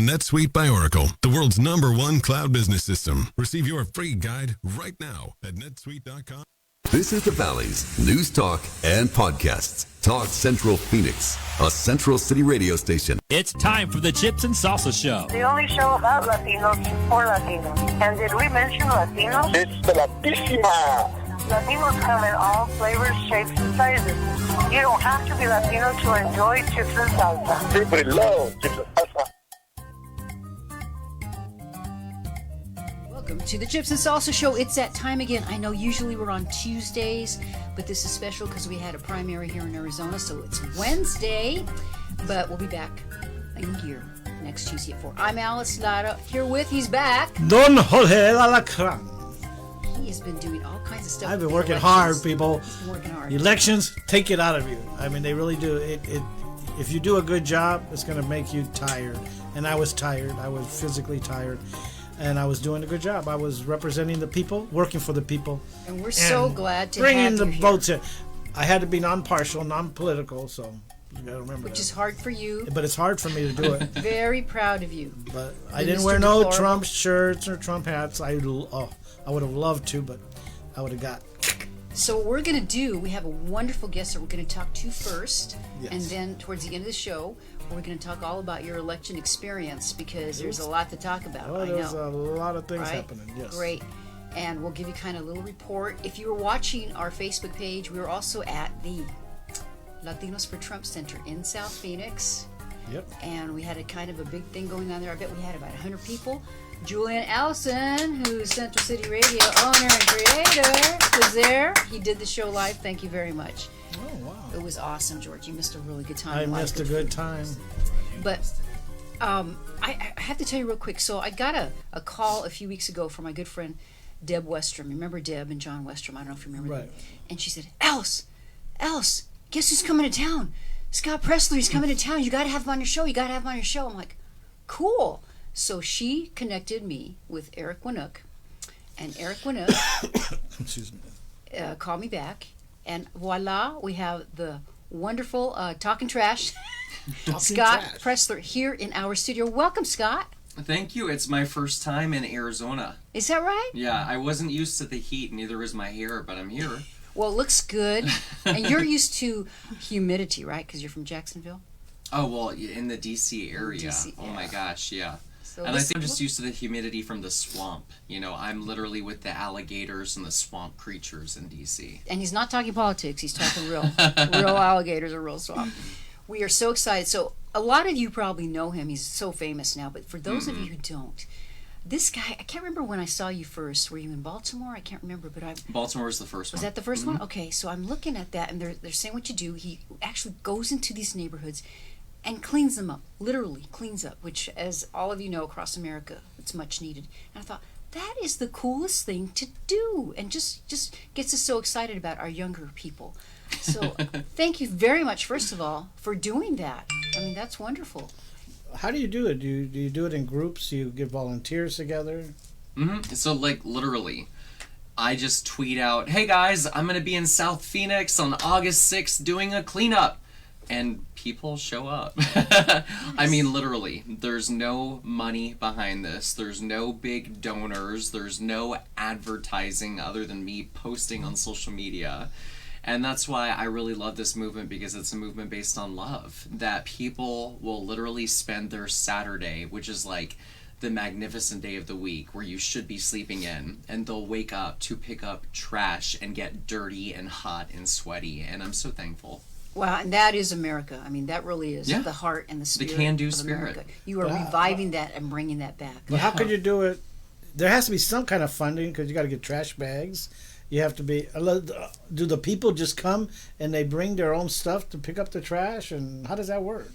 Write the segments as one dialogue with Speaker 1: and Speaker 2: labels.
Speaker 1: NetSuite by Oracle, the world's #1 cloud business system. Receive your free guide right now at netsuite.com.
Speaker 2: This is the Valley's News Talk and Podcasts. Talk Central Phoenix, a Central City radio station.
Speaker 3: It's time for the Chips and Salsa Show.
Speaker 4: The only show about Latinos for Latinos. And did we mention Latinos?
Speaker 5: It's the Latísima.
Speaker 4: Latinos come in all flavors, shapes, and sizes. You don't have to be Latino to enjoy chips and salsa.
Speaker 5: People love chips and salsa.
Speaker 6: Welcome to the Chips and Salsa Show. It's that time again. I know usually we're on Tuesdays, but this is special because we had a primary here in Arizona, so it's Wednesday. But we'll be back in gear next Tuesday at 4. I'm Alice Lara. Here with, he's back.
Speaker 7: Don Jorge Alacran.
Speaker 6: He has been doing all kinds of stuff.
Speaker 7: I've been working hard, people.
Speaker 6: He's been working hard.
Speaker 7: Elections take it out of you. I mean, they really do. If you do a good job, it's going to make you tired. And I was tired. I was physically tired. And I was doing a good job. I was representing the people, working for the people.
Speaker 6: And we're so glad to
Speaker 7: bringing
Speaker 6: have
Speaker 7: the
Speaker 6: you
Speaker 7: votes
Speaker 6: here.
Speaker 7: in. I had to be non-partial, non-political, so you got to remember
Speaker 6: Which
Speaker 7: that.
Speaker 6: is hard for you.
Speaker 7: But it's hard for me to do it.
Speaker 6: Very proud of you.
Speaker 7: But I didn't wear no Trump shirts or Trump hats. I would have loved to, but I would have got.
Speaker 6: So what we're going to do, we have a wonderful guest that we're going to talk to first.
Speaker 7: Yes.
Speaker 6: And then towards the end of the show, we're going to talk all about your election experience because there's a lot to talk about.
Speaker 7: Oh, there's a lot of things happening, yes.
Speaker 6: Great. And we'll give you kind of a little report. If you were watching our Facebook page, we were also at the Latinos for Trump Center in South Phoenix.
Speaker 7: Yep.
Speaker 6: And we had a kind of a big thing going on there. I bet we had about 100 people. Julian Allison, who's Central City Radio owner and creator, was there. He did the show live. Thank you very much.
Speaker 7: Oh, wow.
Speaker 6: It was awesome, George. You missed a really good time.
Speaker 7: I missed a good time.
Speaker 6: But I have to tell you real quick. So I got a call a few weeks ago from my good friend Deb Westrom. Remember Deb and John Westrom? I don't know if you remember them. And she said, Alice, guess who's coming to town? Scott Presler, he's coming to town. You got to have him on your show. I'm like, cool. So she connected me with Eric Winook. And Eric Winook
Speaker 7: Excuse me.
Speaker 6: Called me back. And voila, we have the wonderful Talking Trash, Scott Presler, here in our studio. Welcome, Scott.
Speaker 8: Thank you. It's my first time in Arizona.
Speaker 6: Is that right?
Speaker 8: Yeah, I wasn't used to the heat, neither was my hair, but I'm here.
Speaker 6: Well, it looks good. And you're used to humidity, right? Because you're from Jacksonville?
Speaker 8: Oh, well, in the D.C. area.
Speaker 6: DC,
Speaker 8: oh, my gosh, yeah.
Speaker 6: So
Speaker 8: and I think I'm just used to the humidity from the swamp. You know, I'm literally with the alligators and the swamp creatures in D.C.
Speaker 6: And he's not talking politics. He's talking real alligators or real swamp. We are so excited. So a lot of you probably know him. He's so famous now. But for those of you who don't, this guy, I can't remember when I saw you first. Were you in Baltimore? I can't remember. But
Speaker 8: Baltimore was the first one.
Speaker 6: Was that the first one? Okay, so I'm looking at that, and they're saying what you do. He actually goes into these neighborhoods and cleans them up, literally cleans up, which, as all of you know, across America, it's much needed. And I thought, that is the coolest thing to do, and just gets us so excited about our younger people. So thank you very much, first of all, for doing that. I mean, that's wonderful.
Speaker 7: How do you do it? Do you do it in groups? Do you get volunteers together?
Speaker 8: So, like, literally, I just tweet out, hey guys, I'm going to be in South Phoenix on August 6th doing a cleanup. And people show up. I mean, literally, there's no money behind this. There's no big donors. There's no advertising other than me posting on social media. And that's why I really love this movement, because it's a movement based on love. That people will literally spend their Saturday, which is like the magnificent day of the week where you should be sleeping in, and they'll wake up to pick up trash and get dirty and hot and sweaty. And I'm so thankful.
Speaker 6: Wow, and that is America. I mean, that really is the heart and the spirit
Speaker 8: the can-do
Speaker 6: of
Speaker 8: spirit.
Speaker 6: America. You are reviving that and bringing that back.
Speaker 7: But how could you do it? There has to be some kind of funding, because you got to get trash bags. You have to be. Do the people just come and they bring their own stuff to pick up the trash, and how does that work?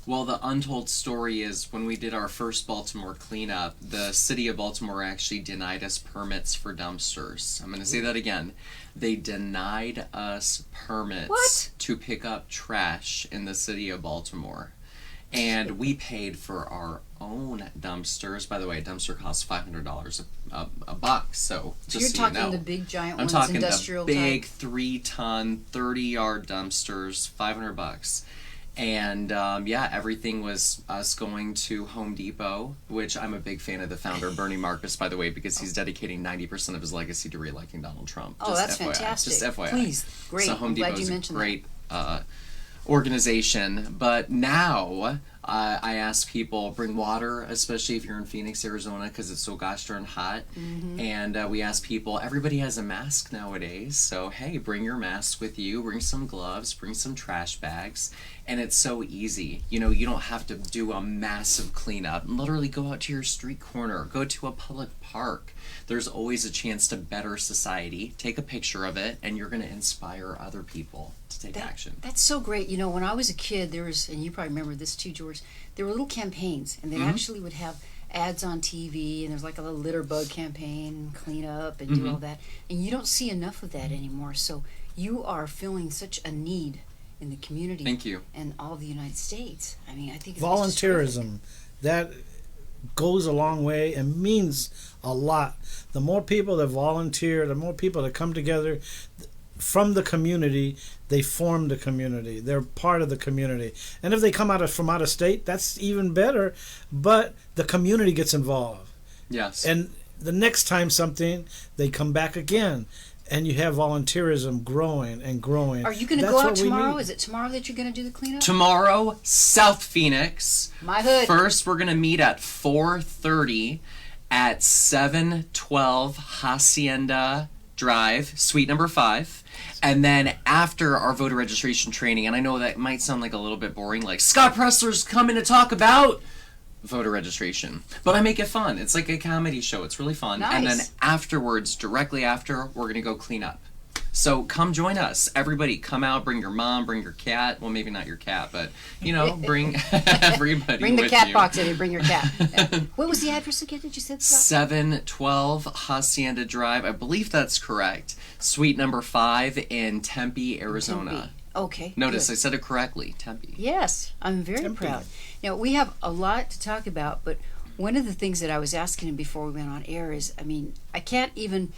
Speaker 8: Well, the untold story is when we did our first Baltimore cleanup, the city of Baltimore actually denied us permits for dumpsters. I'm going to say that again. They denied us permits to pick up trash in the city of Baltimore. And we paid for our own dumpsters. By the way, a dumpster costs $500 a buck. So just
Speaker 6: you're
Speaker 8: so
Speaker 6: talking
Speaker 8: you know,
Speaker 6: the big giant
Speaker 8: I'm
Speaker 6: ones,
Speaker 8: talking
Speaker 6: industrial
Speaker 8: the big
Speaker 6: type?
Speaker 8: 3-ton, 30-yard dumpsters, $500. And everything was us going to Home Depot, which I'm a big fan of the founder, Bernie Marcus, by the way, because he's dedicating 90% of his legacy to re-electing Donald Trump.
Speaker 6: Oh, that's fantastic.
Speaker 8: Just FYI.
Speaker 6: Please, great.
Speaker 8: So Home
Speaker 6: I'm glad
Speaker 8: Depot
Speaker 6: you
Speaker 8: is a
Speaker 6: mentioned
Speaker 8: great organization. But now I ask people, bring water, especially if you're in Phoenix, Arizona, because it's so gosh darn hot.
Speaker 6: Mm-hmm.
Speaker 8: And we ask people, everybody has a mask nowadays, so hey, bring your mask with you, bring some gloves, bring some trash bags. And it's so easy. You know, you don't have to do a massive cleanup. Literally go out to your street corner, go to a public park. There's always a chance to better society. Take a picture of it, and you're going to inspire other people to take action.
Speaker 6: That's so great. You know, when I was a kid, there was, and you probably remember this too, George, there were little campaigns, and they actually would have ads on TV, and there's like a little litter bug campaign, clean up and do all that. And you don't see enough of that anymore. So you are filling such a need in the community.
Speaker 8: Thank you.
Speaker 6: And all of the United States. I mean, I think it's
Speaker 7: Volunteerism, that goes a long way and means a lot. The more people that volunteer, the more people that come together from the community, they form the community. They're part of the community. And if they come from out of state, that's even better. But the community gets involved.
Speaker 8: Yes.
Speaker 7: And the next time they come back again. And you have volunteerism growing and growing.
Speaker 6: Are you going to go out tomorrow? Is it tomorrow that you're going to do the cleanup?
Speaker 8: Tomorrow, South Phoenix.
Speaker 6: My hood.
Speaker 8: First, we're going to meet at 4:30 at 712 Hacienda Drive, suite number 5. And then after our voter registration training, and I know that might sound like a little bit boring, like Scott Presler's coming to talk about voter registration, but I make it fun. It's like a comedy show. It's really fun.
Speaker 6: Nice.
Speaker 8: And then afterwards, directly after, we're gonna go clean up. So come join us. Everybody come out, bring your mom, bring your cat. Well, maybe not your cat, but you know, bring everybody.
Speaker 6: Bring the
Speaker 8: with
Speaker 6: cat
Speaker 8: you.
Speaker 6: box in and bring your cat. What was the address again that you said?
Speaker 8: 712 Hacienda Drive. I believe that's correct. Suite number 5 in Tempe, Arizona.
Speaker 6: Tempe. Okay.
Speaker 8: Notice
Speaker 6: good.
Speaker 8: I said it correctly, Tempe.
Speaker 6: Yes, I'm very proud. Now, we have a lot to talk about, but one of the things that I was asking him before we went on air is, I mean, I can't even,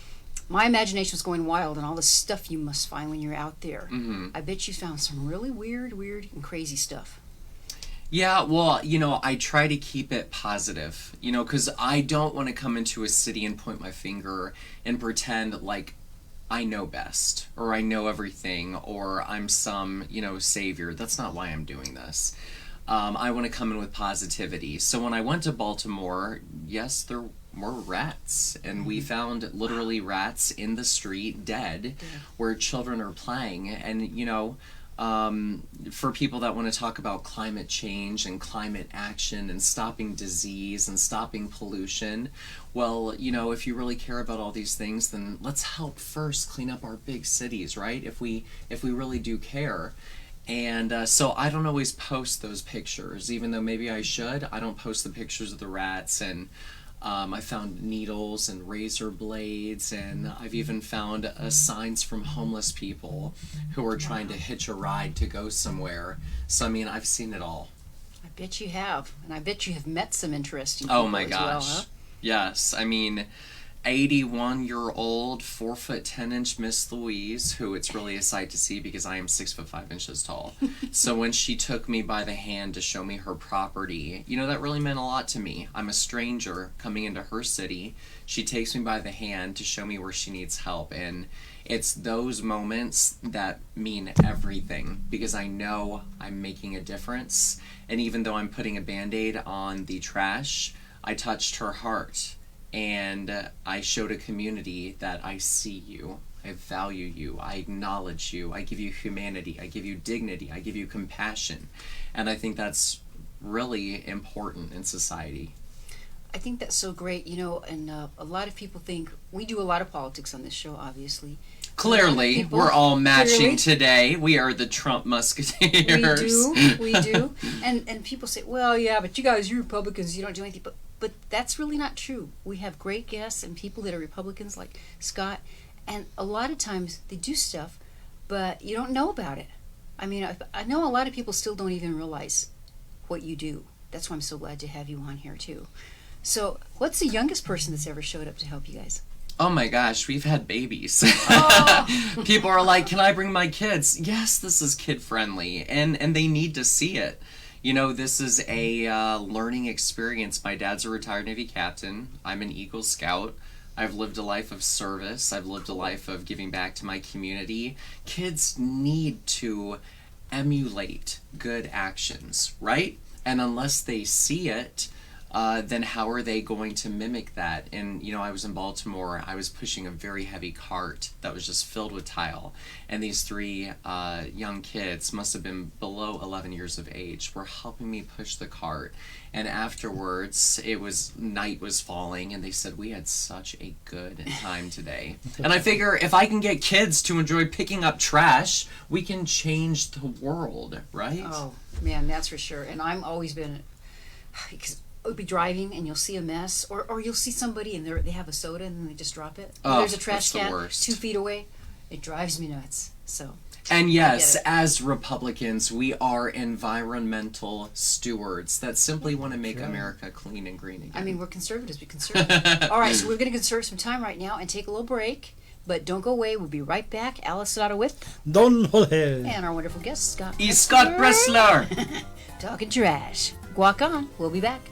Speaker 6: my imagination was going wild and all the stuff you must find when you're out there.
Speaker 8: Mm-hmm.
Speaker 6: I bet you found some really weird and crazy stuff.
Speaker 8: Yeah, well, you know, I try to keep it positive, you know, because I don't want to come into a city and point my finger and pretend like I know best, or I know everything, or I'm some, you know, savior. That's not why I'm doing this. I want to come in with positivity. So when I went to Baltimore, yes, there were rats, and we found literally rats in the street, dead, where children are playing. And, you know, for people that want to talk about climate change and climate action and stopping disease and stopping pollution, well, you know, if you really care about all these things, then let's help first clean up our big cities, right? If we really do care. And so I don't always post those pictures, even though maybe I should. I don't post the pictures of the rats, and I found needles and razor blades, and I've even found signs from homeless people who are trying to hitch a ride to go somewhere. So, I mean, I've seen it all.
Speaker 6: I bet you have. And I bet you have met some interesting people
Speaker 8: Oh my
Speaker 6: as
Speaker 8: gosh.
Speaker 6: well, huh?
Speaker 8: Yes. I mean, 81-year-old, 4'10" Miss Louise, who it's really a sight to see because I am 6'5" tall. So when she took me by the hand to show me her property, you know, that really meant a lot to me. I'm a stranger coming into her city. She takes me by the hand to show me where she needs help, and it's those moments that mean everything, because I know I'm making a difference. And even though I'm putting a Band-Aid on the trash, I touched her heart. And I showed a community that I see you, I value you, I acknowledge you, I give you humanity, I give you dignity, I give you compassion. And I think that's really important in society.
Speaker 6: I think that's so great, you know, and a lot of people think, we do a lot of politics on this show, obviously.
Speaker 8: Clearly, we're all matching today. We are the Trump Musketeers.
Speaker 6: We do. And people say, well, yeah, but you guys, you're Republicans, you don't do anything. But that's really not true. We have great guests and people that are Republicans like Scott, and a lot of times they do stuff, but you don't know about it. I mean, I know a lot of people still don't even realize what you do. That's why I'm so glad to have you on here, too. So, what's the youngest person that's ever showed up to help you guys?
Speaker 8: Oh my gosh, we've had babies.
Speaker 6: Oh.
Speaker 8: People are like, can I bring my kids? Yes, this is kid friendly, and they need to see it. You know, this is a learning experience. My dad's a retired Navy captain. I'm an Eagle Scout. I've lived a life of service. I've lived a life of giving back to my community. Kids need to emulate good actions, right? And unless they see it, then how are they going to mimic that? And, you know, I was in Baltimore. I was pushing a very heavy cart that was just filled with tile. And these three young kids, must have been below 11 years of age, were helping me push the cart. And afterwards, night was falling, and they said, we had such a good time today. And I figure if I can get kids to enjoy picking up trash, we can change the world, right?
Speaker 6: Oh, man, that's for sure. And I'm always been, because I'll be driving and you'll see a mess, or you'll see somebody and they have a soda and they just drop it.
Speaker 8: Oh,
Speaker 6: there's a trash
Speaker 8: that's the
Speaker 6: can
Speaker 8: worst.
Speaker 6: 2 feet away. It drives me nuts. So.
Speaker 8: And yes, as Republicans, we are environmental stewards that simply want to make America clean and green again.
Speaker 6: I mean, we're conservatives. We're conservative. All right, so we're going to conserve some time right now and take a little break. But don't go away. We'll be right back. Alice Sodata with
Speaker 7: Don Jorge.
Speaker 6: and our wonderful guest, Scott
Speaker 8: Scott Presler.
Speaker 6: Talking trash. Guac on. We'll be back.